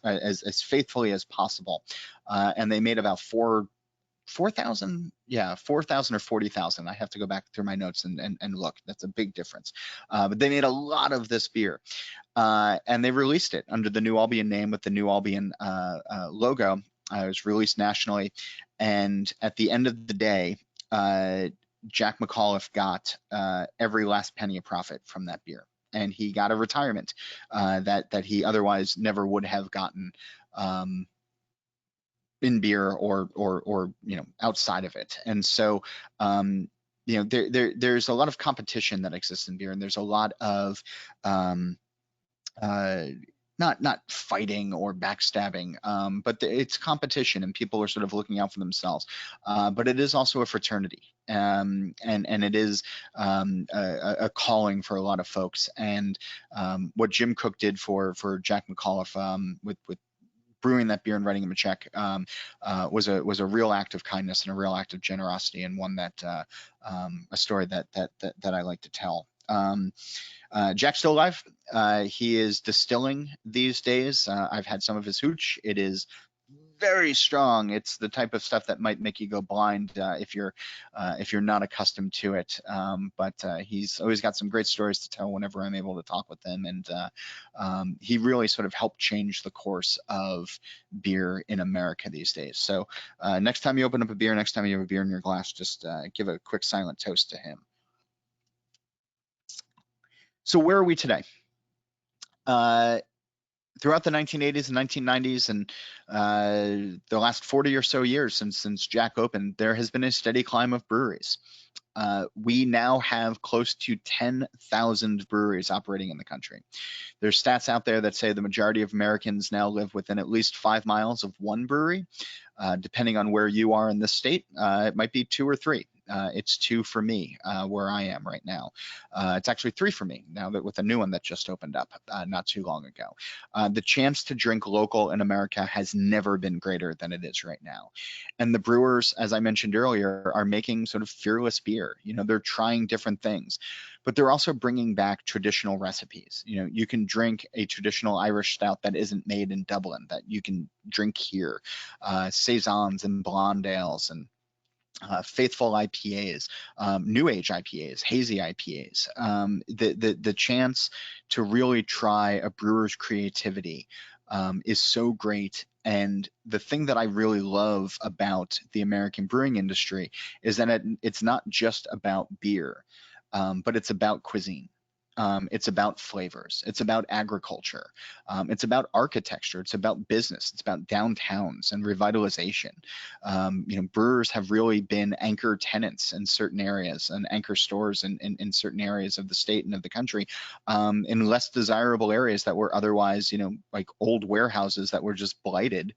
as faithfully as possible. And they made about 4,000 or 40,000. I have to go back through my notes and look. That's a big difference. But they made a lot of this beer, and they released it under the New Albion name with the New Albion logo. It was released nationally, and at the end of the day, Jack Mcauliffe got every last penny of profit from that beer, and he got a retirement that he otherwise never would have gotten in beer or outside of it. And so there's a lot of competition that exists in beer, and there's a lot of not fighting or backstabbing, but it's competition, and people are sort of looking out for themselves. But it is also a fraternity, and it is a calling for a lot of folks. And what Jim Koch did for Jack Mcauliffe with brewing that beer and writing him a check was a real act of kindness and a real act of generosity, and one that a story that I like to tell. Jack's still alive. He is distilling these days. I've had some of his hooch. It is very strong. It's the type of stuff that might make you go blind if you're not accustomed to it. But he's always got some great stories to tell whenever I'm able to talk with him, and he really sort of helped change the course of beer in America these days. So next time you open up a beer, next time you have a beer in your glass, just give a quick silent toast to him. So where are we today? Throughout the 1980s and 1990s and the last 40 or so years since Jack opened, there has been a steady climb of breweries. We now have close to 10,000 breweries operating in the country. There's stats out there that say the majority of Americans now live within at least 5 miles of one brewery. Depending on where you are in this state, it might be 2 or 3. It's 2 for me where I am right now. It's actually 3 for me now that with a new one that just opened up not too long ago. The chance to drink local in America has never been greater than it is right now. And the brewers, as I mentioned earlier, are making sort of fearless beer. They're trying different things, but they're also bringing back traditional recipes. You can drink a traditional Irish stout that isn't made in Dublin that you can drink here, saisons and blonde ales and faithful IPAs, new age IPAs, hazy IPAs. The chance to really try a brewer's creativity is so great. And the thing that I really love about the American brewing industry is that it's not just about beer, but it's about cuisine. It's about flavors. It's about agriculture. It's about architecture. It's about business. It's about downtowns and revitalization. Brewers have really been anchor tenants in certain areas and anchor stores in certain areas of the state and of the country, in less desirable areas that were otherwise, like old warehouses that were just blighted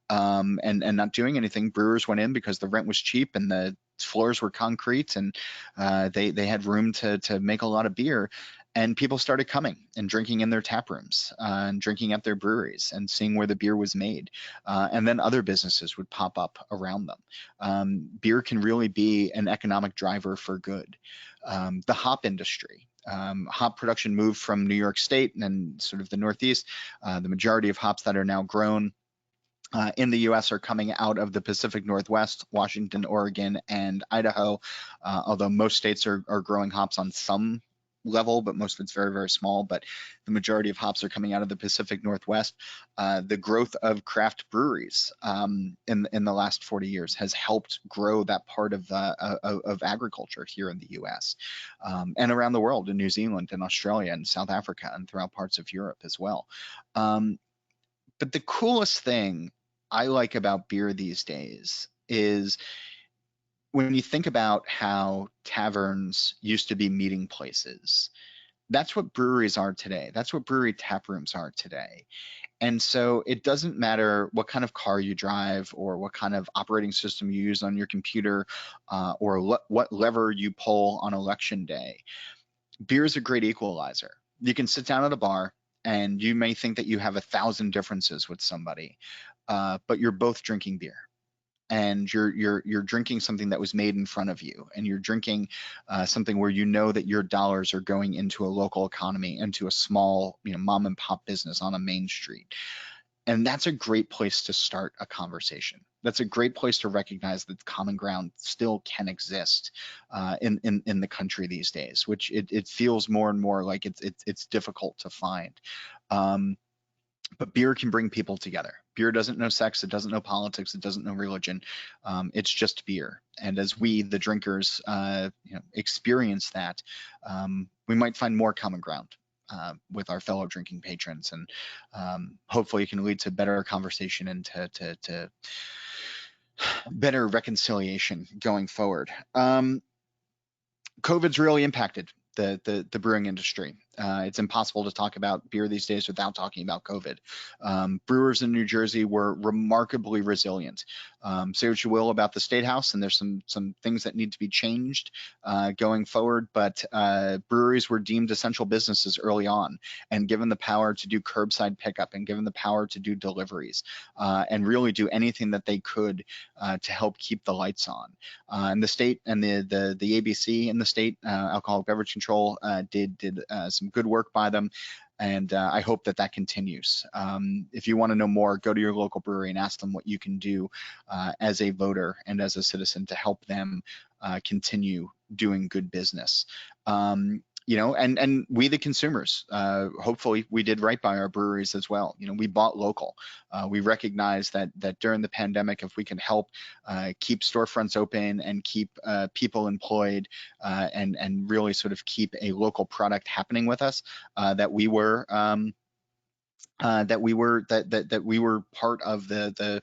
and not doing anything. Brewers went in because the rent was cheap and the floors were concrete, and they had room to make a lot of beer. And people started coming and drinking in their tap rooms and drinking at their breweries and seeing where the beer was made. And then other businesses would pop up around them. Beer can really be an economic driver for good. The hop industry. Hop production moved from New York State and sort of the Northeast. The majority of hops that are now grown in the U.S. are coming out of the Pacific Northwest, Washington, Oregon, and Idaho, although most states are growing hops on some level, but most of it's very, very small. But the majority of hops are coming out of the Pacific Northwest. The growth of craft breweries in the last 40 years has helped grow that part of agriculture here in the U.S. And around the world, in New Zealand and Australia and South Africa and throughout parts of Europe as well. But the coolest thing I like about beer these days is when you think about how taverns used to be meeting places, that's what breweries are today. That's what brewery tap rooms are today. And so it doesn't matter what kind of car you drive or what kind of operating system you use on your computer, or what lever you pull on election day. Beer is a great equalizer. You can sit down at a bar and you may think that you have 1,000 differences with somebody, but you're both drinking beer. And you're drinking something that was made in front of you, and you're drinking something where you know that your dollars are going into a local economy, into a small, mom and pop business on a main street. And that's a great place to start a conversation. That's a great place to recognize that common ground still can exist in the country these days, which it feels more and more like it's difficult to find. But beer can bring people together. Beer doesn't know sex, it doesn't know politics, it doesn't know religion. It's just beer. And as we, the drinkers, experience that, we might find more common ground with our fellow drinking patrons, and hopefully it can lead to better conversation and to better reconciliation going forward. COVID's really impacted the brewing industry. It's impossible to talk about beer these days without talking about COVID. Brewers in New Jersey were remarkably resilient. Say what you will about the State House, and there's some things that need to be changed going forward, but breweries were deemed essential businesses early on, and given the power to do curbside pickup and given the power to do deliveries and really do anything that they could to help keep the lights on. And the state and the ABC in the state, Alcoholic Beverage Control, did some good work by them, and I hope that continues. If you want to know more, go to your local brewery and ask them what you can do as a voter and as a citizen to help them continue doing good business. And we, the consumers, hopefully we did right by our breweries as well. We bought local. We recognize that during the pandemic, if we can help keep storefronts open and keep people employed and really sort of keep a local product happening with us, that we were part of the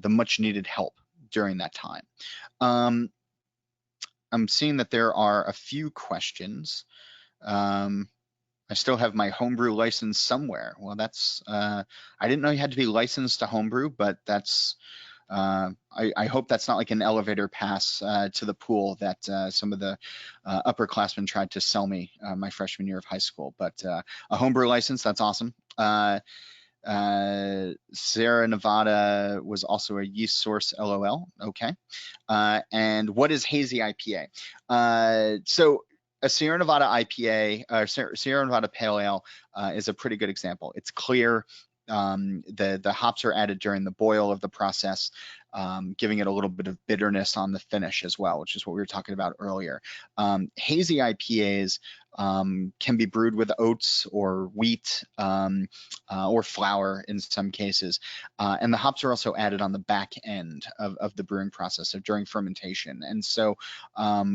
much needed help during that time. I'm seeing that there are a few questions. I still have my homebrew license somewhere. Well, that's, I didn't know you had to be licensed to homebrew, but that's, I hope that's not like an elevator pass to the pool that some of the upperclassmen tried to sell me my freshman year of high school. But a homebrew license, that's awesome. Sierra Nevada was also a yeast source, LOL. Okay. And what is hazy IPA? So a Sierra Nevada IPA, or Sierra Nevada Pale Ale, is a pretty good example. It's clear. The hops are added during the boil of the process, giving it a little bit of bitterness on the finish as well, which is what we were talking about earlier. Hazy IPAs can be brewed with oats or wheat or flour in some cases. And the hops are also added on the back end of the brewing process, so during fermentation. And so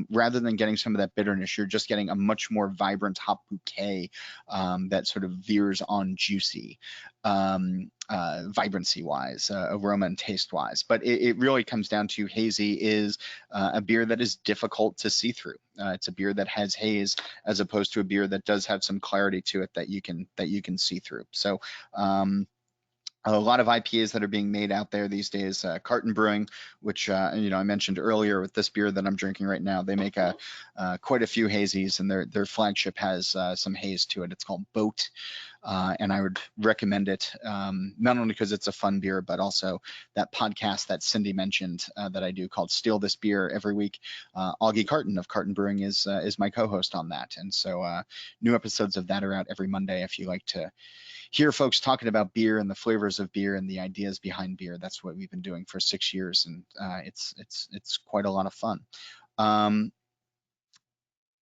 rather than getting some of that bitterness, you're just getting a much more vibrant hop bouquet that sort of veers on juicy. Vibrancy wise, aroma and taste wise, but it really comes down to hazy is a beer that is difficult to see through. It's a beer that has haze as opposed to a beer that does have some clarity to it that you can see through. So a lot of IPAs that are being made out there these days, Carton Brewing, which I mentioned earlier with this beer that I'm drinking right now, they make quite a few hazies, and their flagship has some haze to it. It's called Boat. And I would recommend it, not only because it's a fun beer, but also that podcast that Cindy mentioned that I do called Steal This Beer every week. Augie Carton of Carton Brewing is my co-host on that. And so new episodes of that are out every Monday if you like to hear folks talking about beer and the flavors of beer and the ideas behind beer. That's what we've been doing for 6 years, and it's quite a lot of fun.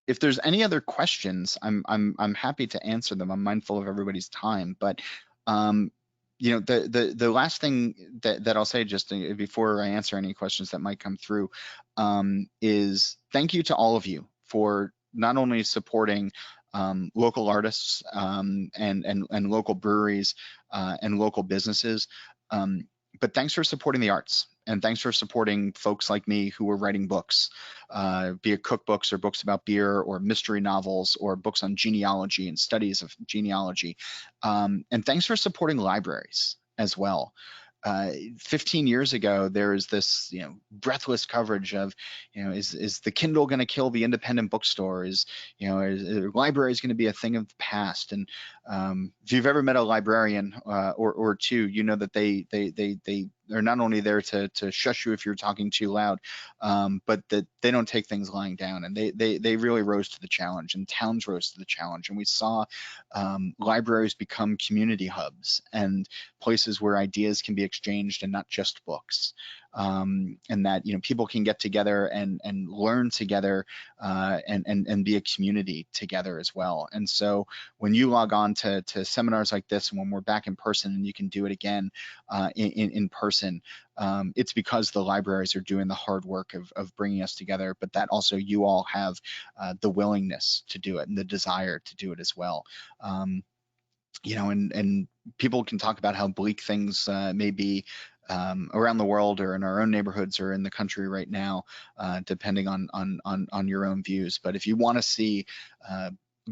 If there's any other questions, I'm happy to answer them. I'm mindful of everybody's time, but the last thing that I'll say just before I answer any questions that might come through is thank you to all of you for not only supporting local artists and local breweries and local businesses, But thanks for supporting the arts, and thanks for supporting folks like me who are writing books, be it cookbooks or books about beer or mystery novels or books on genealogy and studies of genealogy. And thanks for supporting libraries as well. 15 years ago, there was this, breathless coverage of, is the Kindle going to kill the independent bookstore? Is libraries going to be a thing of the past? And if you've ever met a librarian or two, you know that they are not only there to shush you if you're talking too loud, but that they don't take things lying down, and they really rose to the challenge, and towns rose to the challenge, and we saw libraries become community hubs and places where ideas can be exchanged and not just books. And that people can get together and learn together and be a community together as well. And so when you log on to seminars like this, and when we're back in person and you can do it again in person, it's because the libraries are doing the hard work of bringing us together, but that also you all have the willingness to do it and the desire to do it as well. And people can talk about how bleak things may be around the world or in our own neighborhoods or in the country right now, depending on your own views. But if you want to see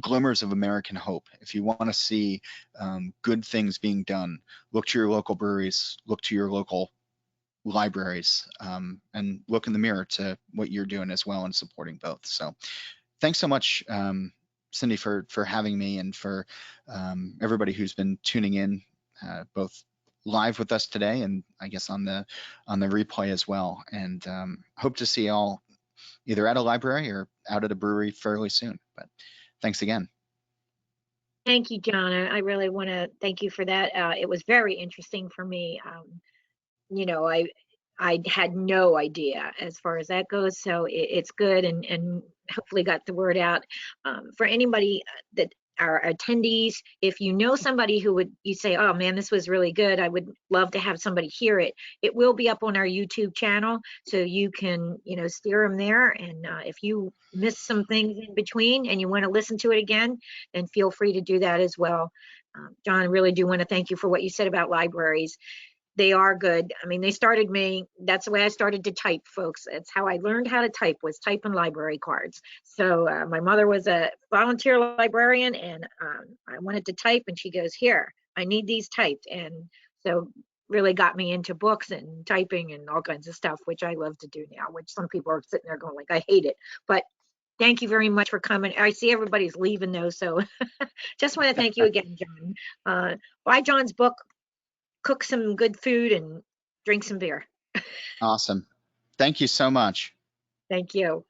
glimmers of American hope, if you want to see good things being done, look to your local breweries, look to your local libraries, and look in the mirror to what you're doing as well and supporting both. So thanks so much, Cindy, for having me, and for everybody who's been tuning in, both live with us today and I guess on the replay as well. And hope to see you all either at a library or out at a brewery fairly soon. But thanks again. Thank you, John. I really want to thank you for that. It was very interesting for me. I had no idea as far as that goes, so it's good, and hopefully got the word out. For anybody that are attendees, if you know somebody who you say, oh man, this was really good, I would love to have somebody hear it. It will be up on our YouTube channel, so you can steer them there. And if you miss some things in between and you want to listen to it again, then feel free to do that as well. John, I really do want to thank you for what you said about libraries. They are good. I mean, they started me. That's the way I started to type, folks. It's how I learned how to type, was typing library cards. So my mother was a volunteer librarian, and I wanted to type, and she goes, here, I need these typed. And so really got me into books and typing and all kinds of stuff, which I love to do now, which some people are sitting there going like, I hate it. But thank you very much for coming. I see everybody's leaving though, so just want to thank you again, John. Buy John's book, cook some good food, and drink some beer. Awesome. Thank you so much. Thank you.